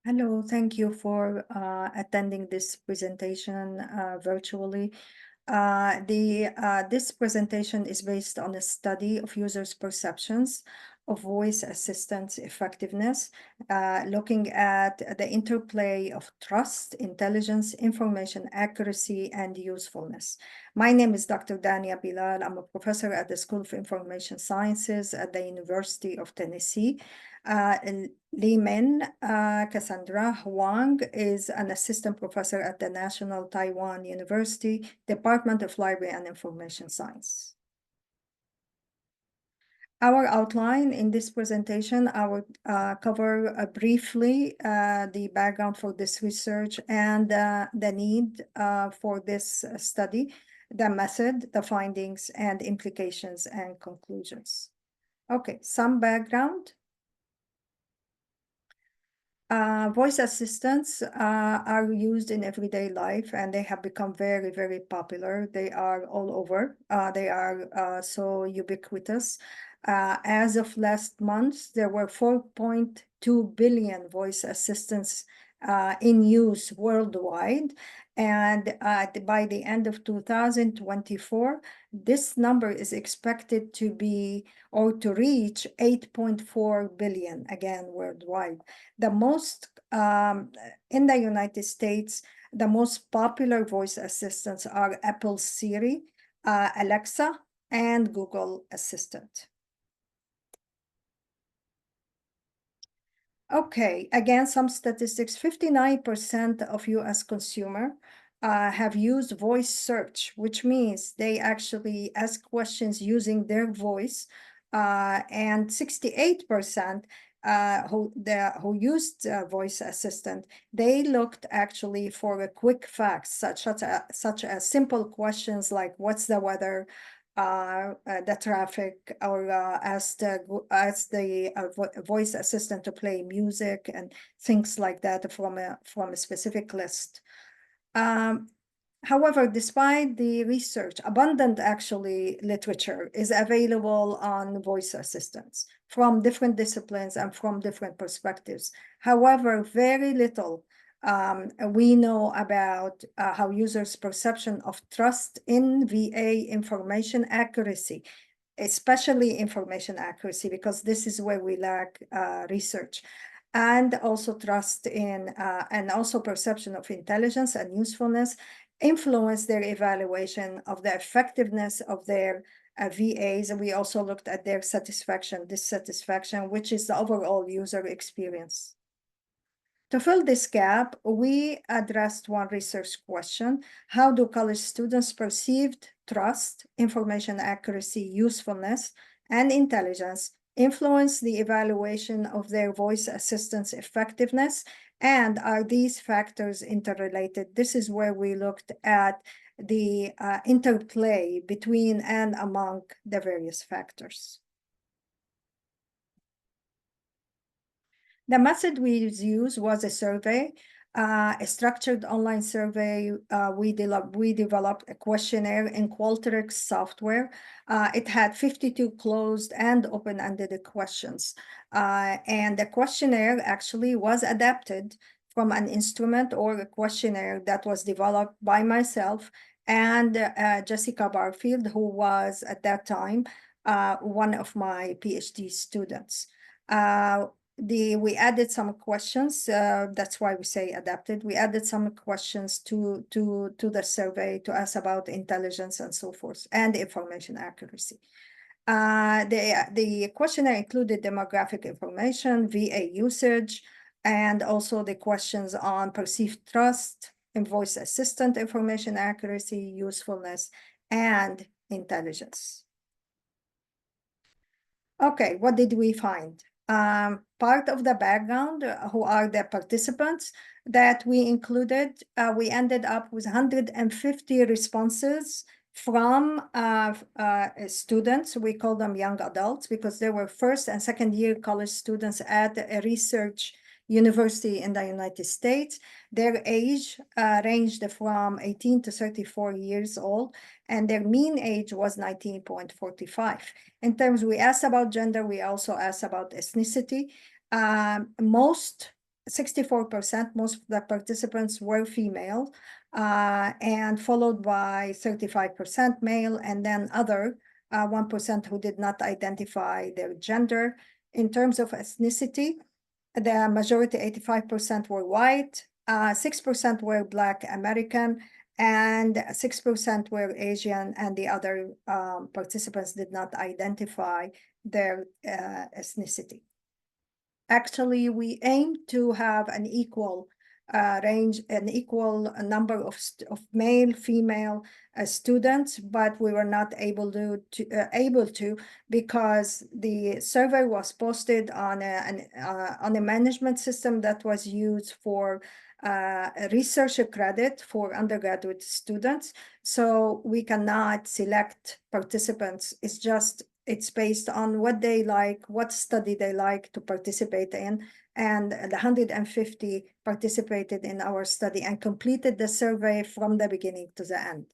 Hello, thank you for attending this presentation virtually. This presentation is based on a study of users' perceptions of voice assistance effectiveness, looking at the interplay of trust, intelligence, information accuracy, and usefulness. My name is Dr. Dania Bilal. I'm a professor at the School of Information Sciences at the University of Tennessee. Cassandra Huang is an assistant professor at the National Taiwan University, Department of Library and Information Science. Our outline in this presentation, I will cover briefly the background for this research and the need for this study, the method, the findings, and implications and conclusions. Okay, some background. Voice assistants are used in everyday life and they have become very, very popular. They are all over. They are so ubiquitous. As of last month, there were 4.2 billion voice assistants in use worldwide. And by the end of 2024, this number is expected to be or to reach 8.4 billion again worldwide. The most in the United States, the most popular voice assistants are Apple Siri, Alexa, and Google Assistant. Okay, again, some statistics, 59% of US consumer have used voice search, which means they actually ask questions using their voice, and 68% who used voice assistant, they looked actually for a quick facts, such as simple questions like what's the weather, the traffic, or ask the voice assistant to play music and things like that from a specific list. However, despite the research, abundant actually literature is available on voice assistants from different disciplines and from different perspectives. However, very little we know about how users' perception of trust in VA information accuracy, especially information accuracy, because this is where we lack research, and also trust in, and also perception of intelligence and usefulness influence their evaluation of the effectiveness of their VAs. And we also looked at their satisfaction, dissatisfaction, which is the overall user experience. To fill this gap, we addressed one research question: how do college students perceived trust, information accuracy, usefulness, and intelligence influence the evaluation of their voice assistant's effectiveness? And are these factors interrelated? This is where we looked at the interplay between and among the various factors. The method we used was a survey, a structured online survey. We developed a questionnaire in Qualtrics software. It had 52 closed and open-ended questions. And the questionnaire actually was adapted from an instrument or a questionnaire that was developed by myself and Jessica Barfield, who was at that time one of my PhD students. We added some questions. That's why we say adapted. We added some questions to the survey to ask about intelligence and so forth, and information accuracy. The questionnaire included demographic information, VA usage, and also the questions on perceived trust, in voice assistant information accuracy, usefulness, and intelligence. Okay, what did we find? Part of the background, who are the participants that we included, we ended up with 150 responses from students. We call them young adults because they were first and second year college students at a research university in the United States. Their age ranged from 18 to 34 years old, and their mean age was 19.45. In terms, we asked about gender, we also asked about ethnicity. Most 64%, most of the participants were female, and followed by 35% male, and then other 1% who did not identify their gender. In terms of ethnicity, the majority, 85%, were white, 6% were Black American, and 6% were Asian, and the other participants did not identify their ethnicity. Actually, we aim to have an equal range, an equal number of male, female students, but we were not able to because the survey was posted on a management system that was used for research credit for undergraduate students. So we cannot select participants. It's based on what they like, what study they like to participate in. And the 150 participated in our study and completed the survey from the beginning to the end.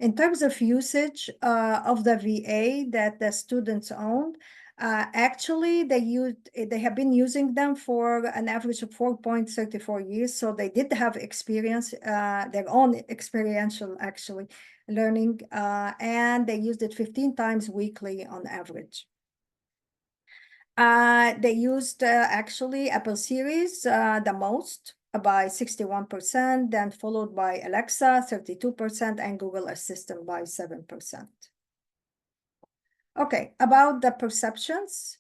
In terms of usage of the VA that the students owned, actually they have been using them for an average of 4.34 years. So they did have experience, their own experiential actually learning, and they used it 15 times weekly on average. They used actually Apple Series the most by 61%, then followed by Alexa 32%, and Google Assistant by 7%. Okay, about the perceptions,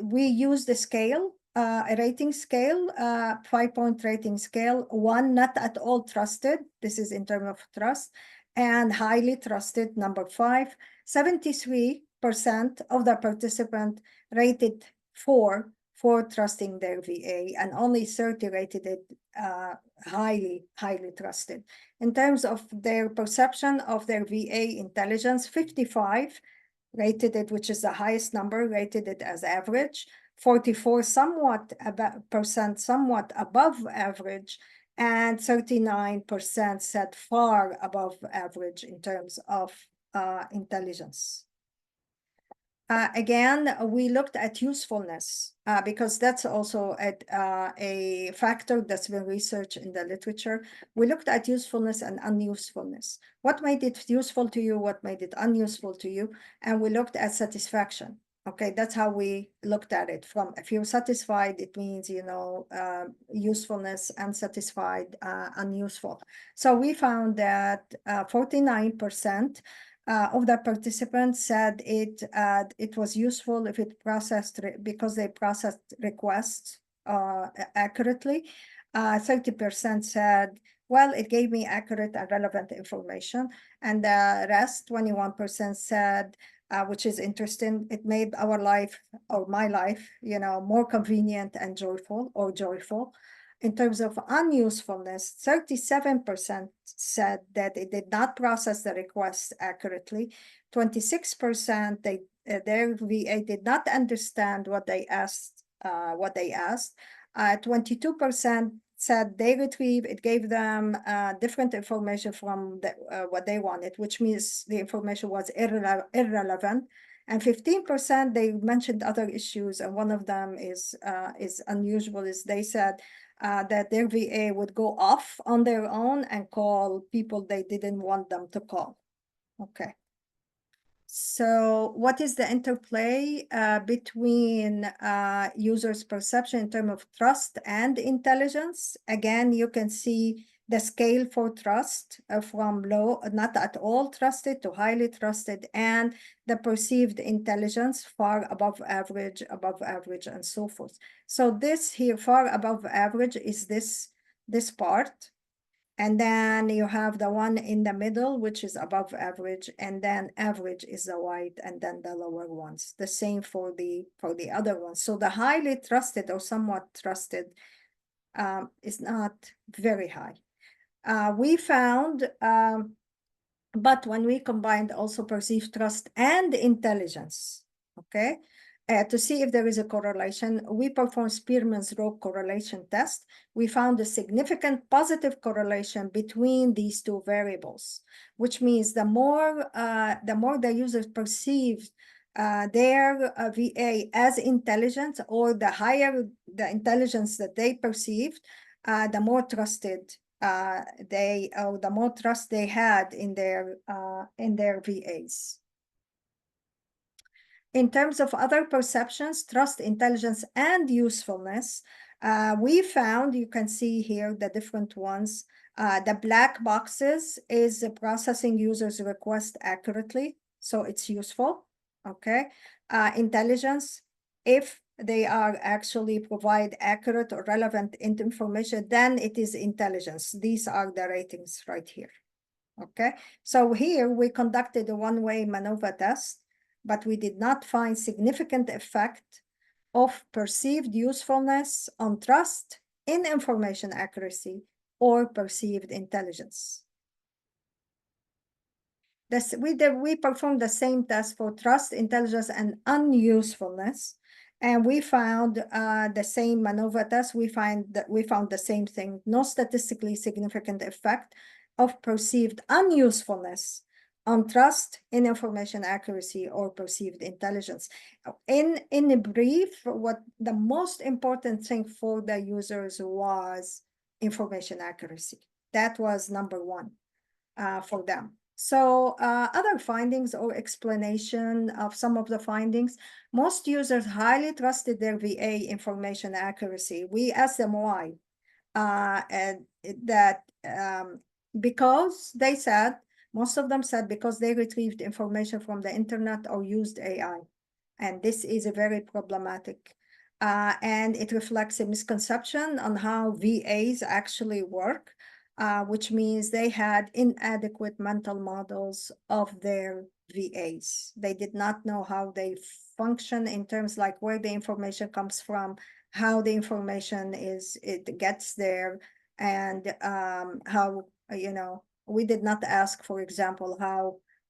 we use the scale, a rating scale, 5-point rating scale. 1, not at all trusted. This is in terms of trust, and highly trusted, number 5. 73% of the participant rated 4 for trusting their VA, and only 30 rated it highly trusted. In terms of their perception of their VA intelligence, 55 rated it, which is the highest number, rated it as average. 44 somewhat above average, and 39% said far above average in terms of intelligence. Again, we looked at usefulness because that's also a factor that's been researched in the literature. We looked at usefulness and unusefulness. What made it useful to you? What made it unuseful to you? And we looked at satisfaction. Okay, that's how we looked at it. From if you're satisfied, it means, usefulness, unsatisfied, unuseful. So we found that 49% of the participants said it was useful if it processed because they processed requests accurately. 30% said, well, it gave me accurate and relevant information, and the rest, 21%, said, which is interesting, it made our life, or my life, more convenient and joyful. In terms of unusefulness, 37% said that it did not process the request accurately. 26% their VA did not understand what they asked. 22% said they retrieved, it gave them different information from what they wanted, which means the information was irrelevant. And 15% they mentioned other issues, and one of them is unusual, is they said that their VA would go off on their own and call people they didn't want them to call. Okay. So what is the interplay between users' perception in terms of trust and intelligence? Again, you can see the scale for trust from low, not at all trusted, to highly trusted, and the perceived intelligence far above average, and so forth. So this here, far above average, is this part. And then you have the one in the middle, which is above average, and then average is the white, and then the lower ones. The same for the other ones. So the highly trusted or somewhat trusted is not very high. We found, but when we combined also perceived trust and intelligence, okay, to see if there is a correlation, we performed Spearman's row correlation test. We found a significant positive correlation between these two variables, which means the more the users perceived their VA as intelligent, or the higher the intelligence that they perceived, the more trusted the more trust they had in their VAs. In terms of other perceptions, trust, intelligence, and usefulness, we found, you can see here the different ones. The black boxes is processing users' request accurately, so it's useful, okay? Intelligence, if they are actually provide accurate or relevant information, then it is intelligence. These are the ratings right here, okay? So here we conducted a one-way MANOVA test, but we did not find significant effect of perceived usefulness on trust in information accuracy or perceived intelligence. We performed the same test for trust, intelligence, and unusefulness, and we found the same MANOVA test. We found the same thing: no statistically significant effect of perceived unusefulness on trust in information accuracy or perceived intelligence. In brief, what the most important thing for the users was information accuracy. That was number one for them. So other findings or explanation of some of the findings: most users highly trusted their VA information accuracy. We asked them why. And that because they said, most of them said because they retrieved information from the internet or used AI. And this is a very problematic. And it reflects a misconception on how VAs actually work, which means they had inadequate mental models of their VAs. They did not know how they function in terms like where the information comes from, how the information it gets there, and how, we did not ask, for example,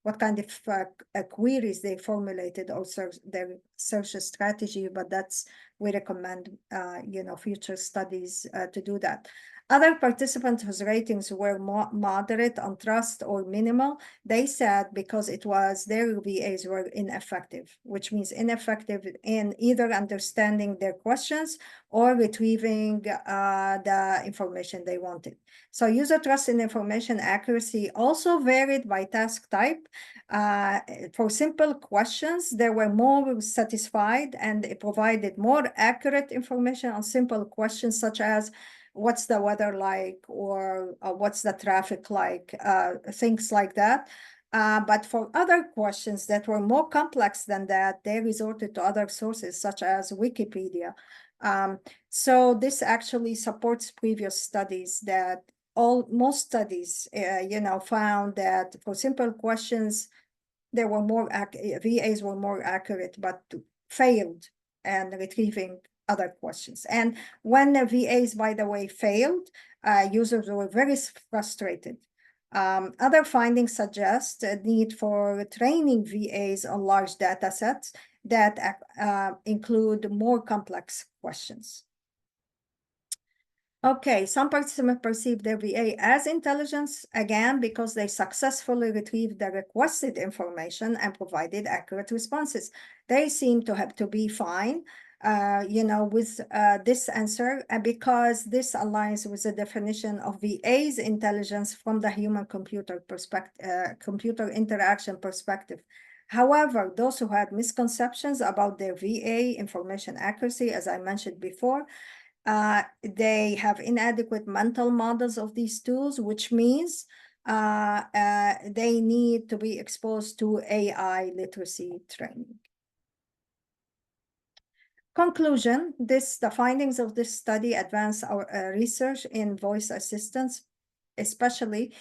what kind of queries they formulated or their search strategy, but we recommend, future studies to do that. Other participants whose ratings were moderate on trust or minimal, they said because their VAs were ineffective, which means ineffective in either understanding their questions or retrieving the information they wanted. So user trust in information accuracy also varied by task type. For simple questions, they were more satisfied and it provided more accurate information on simple questions such as what's the weather like, or what's the traffic like, things like that. But for other questions that were more complex than that, they resorted to other sources such as Wikipedia. So this actually supports previous studies that most studies, found that for simple questions, VAs were more accurate, but failed in retrieving other questions. And when the VAs, by the way, failed, users were very frustrated. Other findings suggest a need for training VAs on large data sets that include more complex questions. Okay, some participants perceive their VA as intelligence, again, because they successfully retrieved the requested information and provided accurate responses. They seem to be fine, with this answer, because this aligns with the definition of VA's intelligence from the human-computer computer interaction perspective. However, those who had misconceptions about their VA information accuracy, as I mentioned before, they have inadequate mental models of these tools, which means they need to be exposed to AI literacy training. Conclusion: the findings of this study advance our research in voice assistants, especially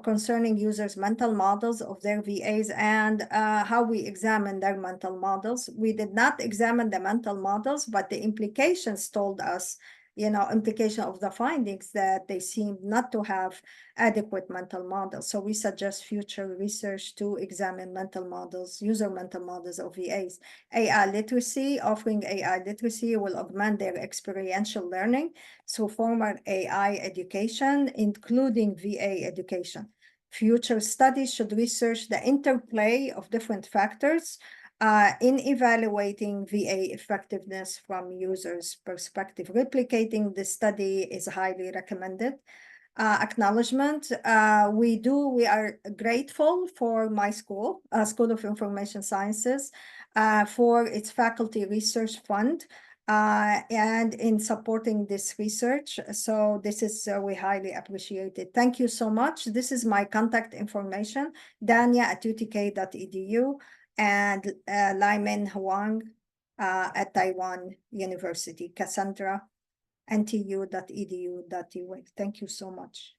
concerning users' mental models of their VAs and how we examine their mental models. We did not examine the mental models, but the implications told us, implication of the findings, that they seem not to have adequate mental models. So we suggest future research to examine user mental models of VAs. Offering AI literacy will augment their experiential learning through formal AI education, including VA education. Future studies should research the interplay of different factors in evaluating VA effectiveness from users' perspective. Replicating the study is highly recommended. Acknowledgement. We are grateful for my school, School of Information Sciences, for its faculty research fund, and in supporting this research. So this is, we highly appreciate it. Thank you so much. This is my contact information, Dania@utk.edu, and Lyman Huang at Taiwan University, Cassandra, ntu.edu.ua. Thank you so much.